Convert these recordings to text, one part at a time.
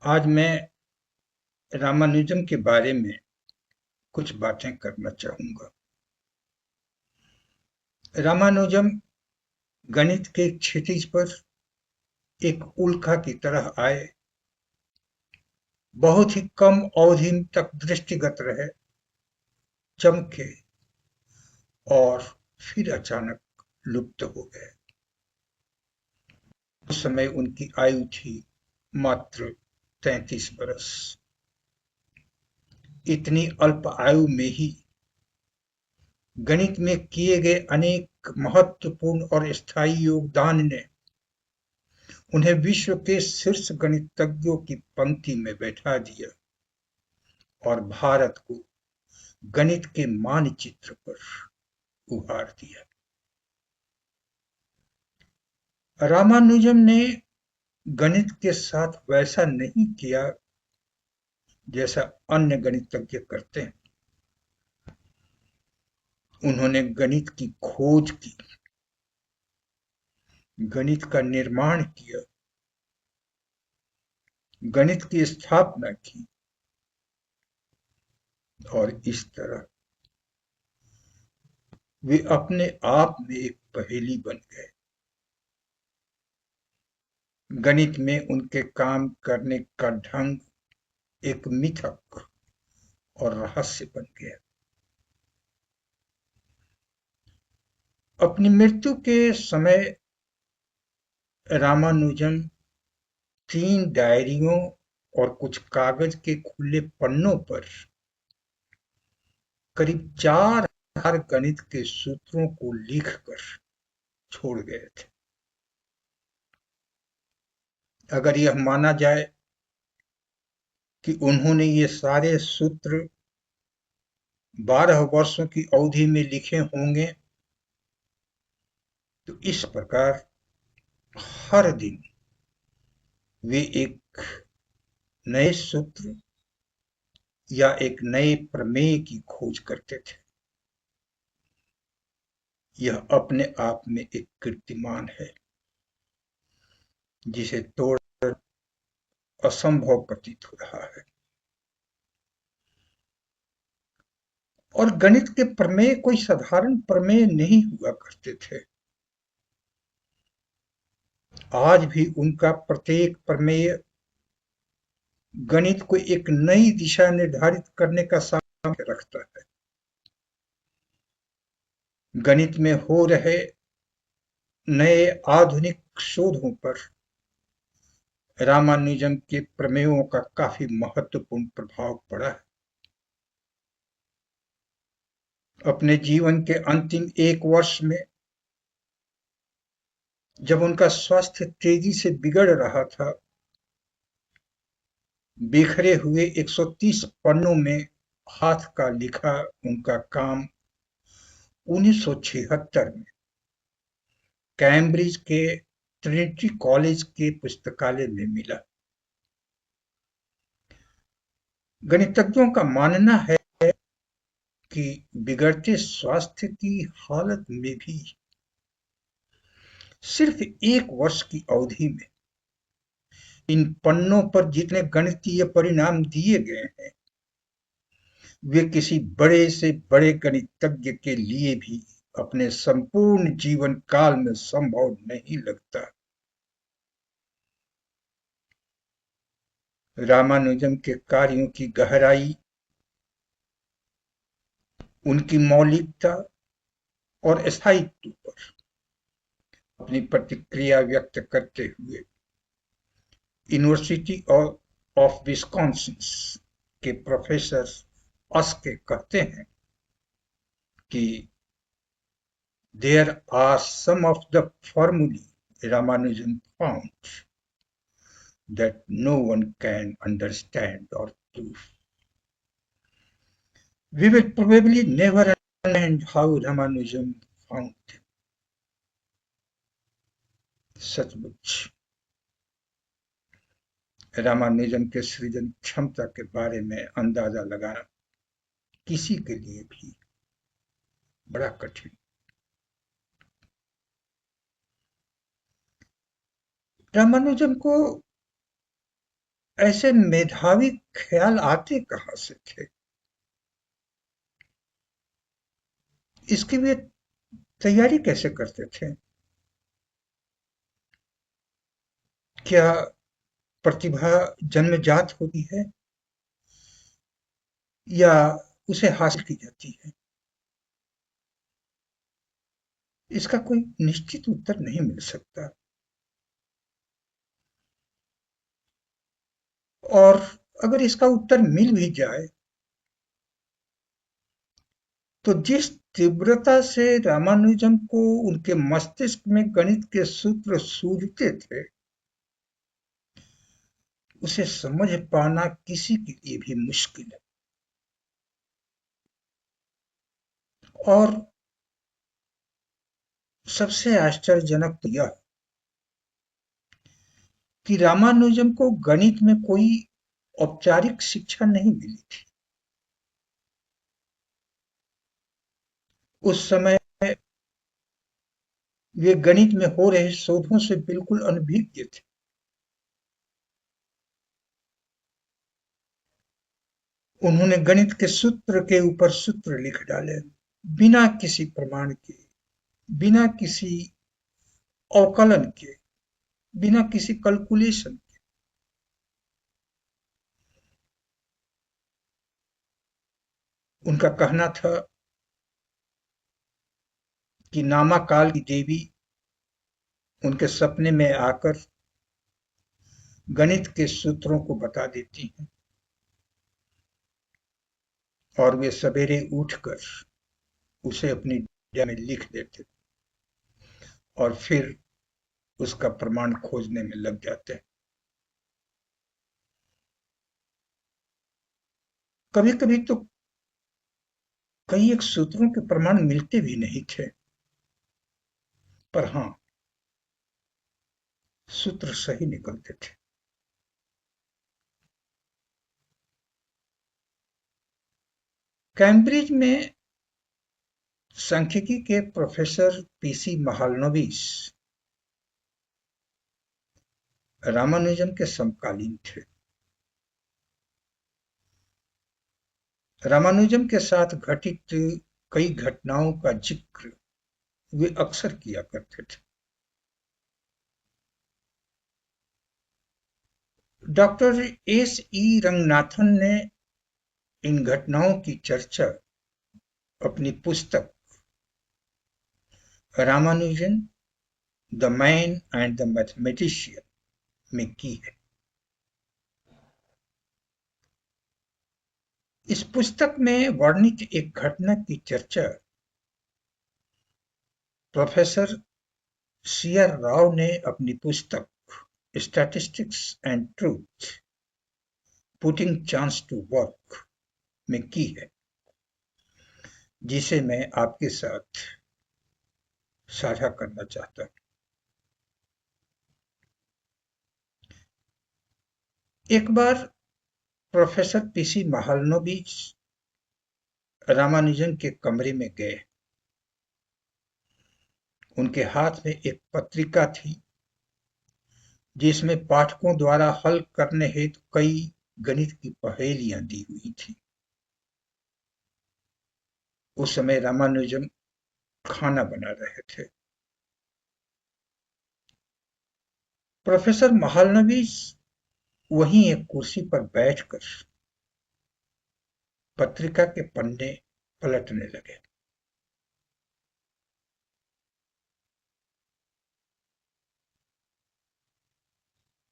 आज मैं रामानुजम के बारे में कुछ बातें करना चाहूंगा। रामानुजम गणित के क्षितिज पर एक उल्का की तरह आए, बहुत ही कम अवधि तक दृष्टिगत रहे, चमके और फिर अचानक लुप्त हो गए। उस समय उनकी आयु थी मात्र 33 वर्ष। इतनी अल्प आयु में ही गणित में किए गए अनेक महत्वपूर्ण और स्थायी योगदान ने उन्हें विश्व के शीर्ष गणितज्ञों की पंक्ति में बैठा दिया और भारत को गणित के मानचित्र पर उभार दिया। रामानुजम ने गणित के साथ वैसा नहीं किया जैसा अन्य गणितज्ञ करते हैं। उन्होंने गणित की खोज की, गणित का निर्माण किया, गणित की स्थापना की और इस तरह वे अपने आप में एक पहेली बन गए। गणित में उनके काम करने का ढंग एक मिथक और रहस्य बन गया। अपनी मृत्यु के समय रामानुजम 3 डायरियों और कुछ कागज के खुले पन्नों पर करीब 4000 गणित के सूत्रों को लिखकर छोड़ गए थे। अगर यह माना जाए कि उन्होंने ये सारे सूत्र 12 वर्षों की अवधि में लिखे होंगे, तो इस प्रकार हर दिन वे एक नए सूत्र या एक नए प्रमेय की खोज करते थे। यह अपने आप में एक कीर्तिमान है जिसे तोड़ असंभव प्रतीत हो रहा है। और गणित के प्रमेय कोई साधारण प्रमेय नहीं हुआ करते थे। आज भी उनका प्रत्येक प्रमेय गणित को एक नई दिशा निर्धारित करने का सामर्थ्य रखता है। गणित में हो रहे नए आधुनिक शोधों पर रामानुजम के प्रमेयों का काफी महत्वपूर्ण प्रभाव पड़ा है। अपने जीवन के अंतिम 1 वर्ष में जब उनका स्वास्थ्य तेजी से बिगड़ रहा था, बिखरे हुए 130 पन्नों में हाथ का लिखा उनका काम 1976 में कैम्ब्रिज के ट्रिनिटी कॉलेज के पुस्तकालय में मिला। गणितज्ञों का मानना है कि बिगड़ते स्वास्थ्य की हालत में भी सिर्फ 1 वर्ष की अवधि में इन पन्नों पर जितने गणितीय परिणाम दिए गए हैं, वे किसी बड़े से बड़े गणितज्ञ के लिए भी अपने संपूर्ण जीवन काल में संभव नहीं लगता। रामानुजम के कार्यों की गहराई, उनकी मौलिकता और स्थायित्व पर अपनी प्रतिक्रिया व्यक्त करते हुए यूनिवर्सिटी ऑफ विस्कॉन्सिन के प्रोफेसर अस्के कहते हैं कि there are some of the formulae Ramanujan found that no one can understand or prove. We will probably never understand how Ramanujan found them. सचमुच रामानुजम के सृजन क्षमता के बारे में अंदाजा लगाना किसी के लिए भी बड़ा कठिन। रामानुजम को ऐसे मेधावी ख्याल आते कहां से थे? इसकी वे तैयारी कैसे करते थे? क्या प्रतिभा जन्मजात होती है या उसे हासिल की जाती है? इसका कोई निश्चित उत्तर नहीं मिल सकता। और अगर इसका उत्तर मिल भी जाए तो जिस तीव्रता से रामानुजन को उनके मस्तिष्क में गणित के सूत्र सूझते थे, उसे समझ पाना किसी के लिए भी मुश्किल है। और सबसे आश्चर्यजनक तो यह कि रामानुजन को गणित में कोई औपचारिक शिक्षा नहीं मिली थी। उस समय वे गणित में हो रहे शोधों से बिल्कुल अनभिज्ञ थे। उन्होंने गणित के सूत्र के ऊपर सूत्र लिख डाले, बिना किसी प्रमाण के, बिना किसी अवकलन के, बिना किसी कैलकुलेशन के। उनका कहना था कि नामा काल की देवी उनके सपने में आकर गणित के सूत्रों को बता देती हैं और वे सवेरे उठकर उसे अपनी डायरी में लिख देते और फिर उसका प्रमाण खोजने में लग जाते हैं। कभी कभी तो कई एक सूत्रों के प्रमाण मिलते भी नहीं थे, पर हाँ, सूत्र सही निकलते थे। कैम्ब्रिज में सांख्यिकी के प्रोफेसर पीसी महालनोबिस रामानुजन के समकालीन थे। रामानुजन के साथ घटित कई घटनाओं का जिक्र वे अक्सर किया करते थे। डॉक्टर एस ई रंगनाथन ने इन घटनाओं की चर्चा अपनी पुस्तक Ramanujan the man and the mathematician में की है। इस पुस्तक में वर्णित एक घटना की चर्चा प्रोफेसर सीआर राव ने अपनी पुस्तक statistics and truth putting chance to work में की है, जिसे मैं आपके साथ साझा करना चाहता हूं। एक बार प्रोफेसर पीसी महालनोबिस रामानुजन के कमरे में गए। उनके हाथ में एक पत्रिका थी जिसमें पाठकों द्वारा हल करने हेतु कई गणित की पहेलियां दी हुई थी। उस समय रामानुजन खाना बना रहे थे। प्रोफेसर महालनोबिस वहीं एक कुर्सी पर बैठकर पत्रिका के पन्ने पलटने लगे।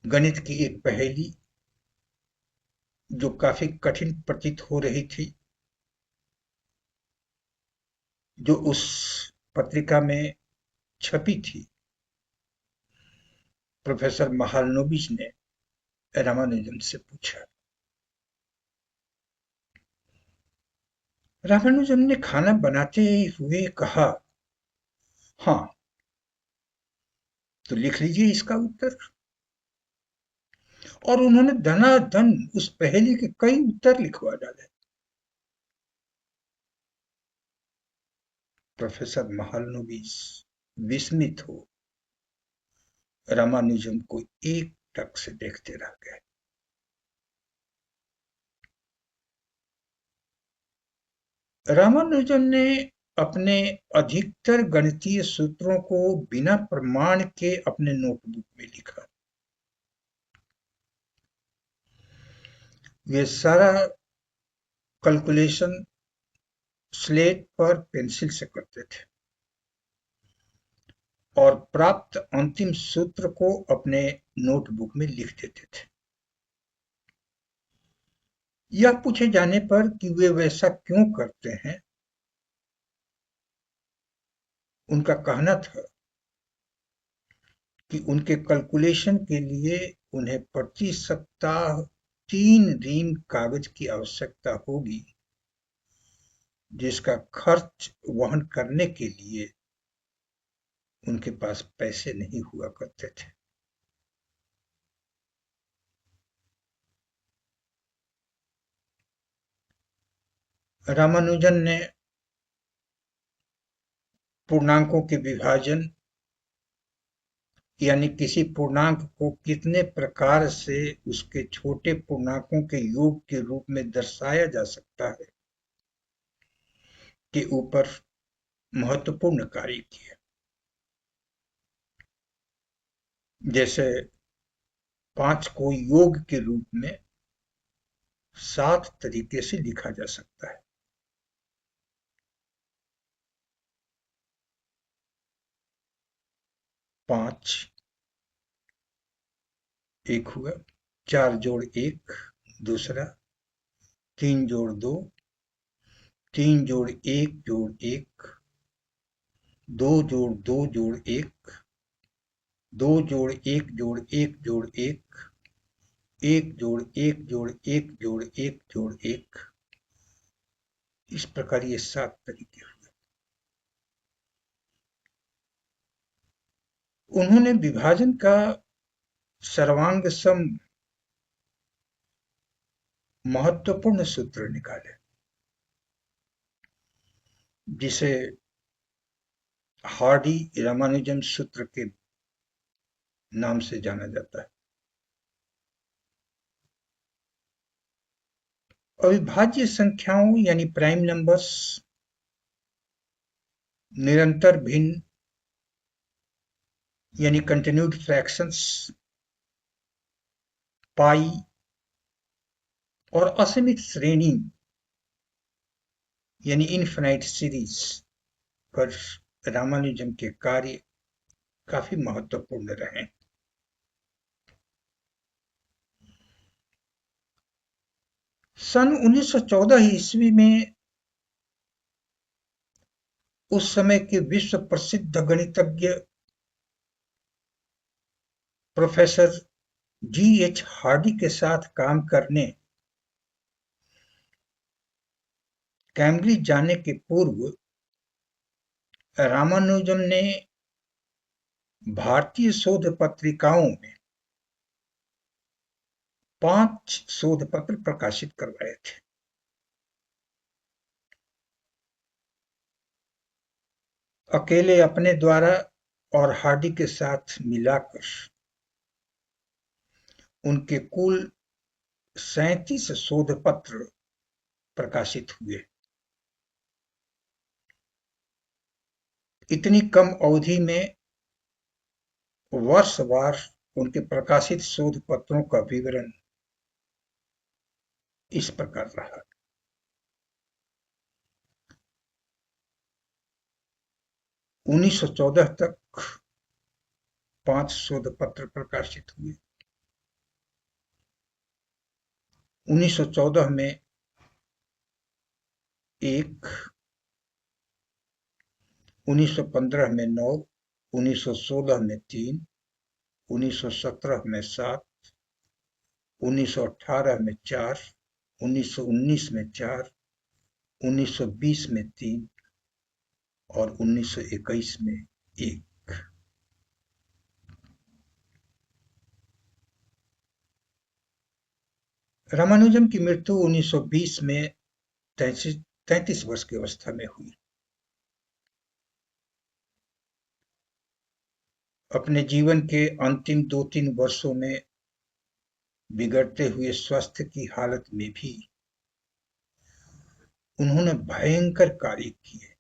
गणित की एक पहेली जो काफी कठिन प्रतीत हो रही थी, जो उस पत्रिका में छपी थी, प्रोफेसर महालनोबिस ने रामानुजन से पूछा। रामानुजन ने खाना बनाते हुए कहा, हाँ, तो लिख लीजिए इसका उत्तर। और उन्होंने धनाधन उस पहेली के कई उत्तर लिखवा डाले। प्रोफेसर महालनोबिस विस्मित हो रामानुजन को एक टक से देखते रह गए। रामानुजन ने अपने अधिकतर गणितीय सूत्रों को बिना प्रमाण के अपने नोटबुक में लिखा। वे सारा कैलकुलेशन स्लेट पर पेंसिल से करते थे और प्राप्त अंतिम सूत्र को अपने नोटबुक में लिख देते थे। यह पूछे जाने पर कि वे वैसा क्यों करते हैं, उनका कहना था कि उनके कैलकुलेशन के लिए उन्हें प्रति सप्ताह 3 रीम कागज की आवश्यकता होगी, जिसका खर्च वहन करने के लिए उनके पास पैसे नहीं हुआ करते थे। रामानुजन ने पूर्णांकों के विभाजन यानी किसी पूर्णांक को कितने प्रकार से उसके छोटे पूर्णांकों के योग के रूप में दर्शाया जा सकता है के ऊपर महत्वपूर्ण कार्य किए। जैसे 5 को योग के रूप में 7 तरीके से लिखा जा सकता है। पांच एक हुआ, 4 जोड़ 1 दूसरा, 3 जोड़ 2, 3 जोड़ 1 जोड़ 1, 2 जोड़ 2 जोड़ 1, 2 जोड़ 1 जोड़ 1 जोड़ 1, 1 जोड़ 1 जोड़ 1 जोड़ 1 जोड़ 1। इस प्रकार ये 7 तरीके हुए। उन्होंने विभाजन का सर्वांग सम महत्वपूर्ण सूत्र निकाले, जिसे हार्डी-रामानुजन सूत्र के नाम से जाना जाता है। अविभाज्य संख्याओं यानी प्राइम नंबर्स, निरंतर भिन्न यानी कंटिन्यूड फ्रैक्शंस, पाई और असीमित श्रेणी यानी इनफिनाइट सीरीज पर रामानुजन के कार्य काफी महत्वपूर्ण रहे। सन 1914 ईस्वी में उस समय के विश्व प्रसिद्ध गणितज्ञ प्रोफेसर जी.एच. हार्डी के साथ काम करने कैम्ब्रिज जाने के पूर्व रामानुजन ने भारतीय शोध पत्रिकाओं में 5 शोध पत्र प्रकाशित करवाए थे। अकेले अपने द्वारा और हार्डी के साथ मिलाकर उनके कुल 37 शोध पत्र प्रकाशित हुए। इतनी कम अवधि में वर्षवार उनके प्रकाशित शोध पत्रों का विवरण इस प्रकार रहा। 1914 तक 5 शोध पत्र प्रकाशित हुए। 1914 में 1, 1915 में 9, 1916 में 3, 1917 में 7, 1918 में 4, 1919 में 4, 1920 में 3 और 1921 में 1। रामानुजन की मृत्यु 1920 में 33 वर्ष की अवस्था में हुई। अपने जीवन के अंतिम 2-3 वर्षों में बिगड़ते हुए स्वास्थ्य की हालत में भी उन्होंने भयंकर कार्य किए,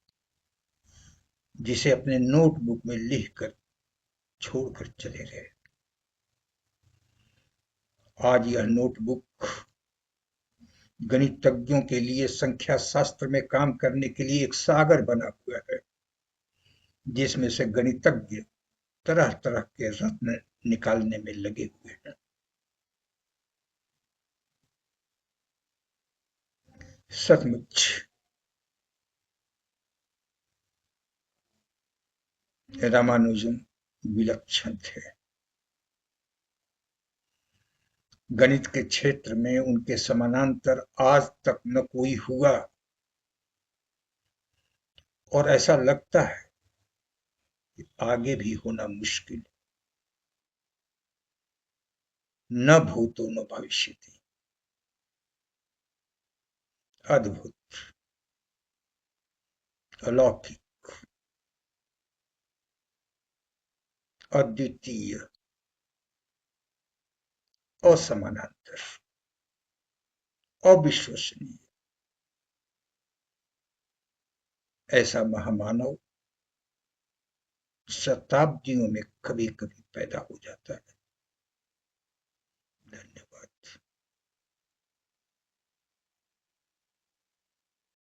जिसे अपने नोटबुक में लिखकर छोड़कर चले गए। आज यह नोटबुक गणितज्ञों के लिए संख्या शास्त्र में काम करने के लिए एक सागर बना हुआ है, जिसमें से गणितज्ञ तरह तरह के रत्न निकालने में लगे हुए हैं। सचमुच रामानुजन विलक्षण थे। गणित के क्षेत्र में उनके समानांतर आज तक न कोई हुआ, और ऐसा लगता है कि आगे भी होना मुश्किल। न भूतो न भविष्यति। अद्भुत, अलौकिक, अद्वितीय, असमानांतर, अविश्वसनीय, ऐसा महामानव शताब्दियों में कभी कभी पैदा हो जाता है। धन्यवाद।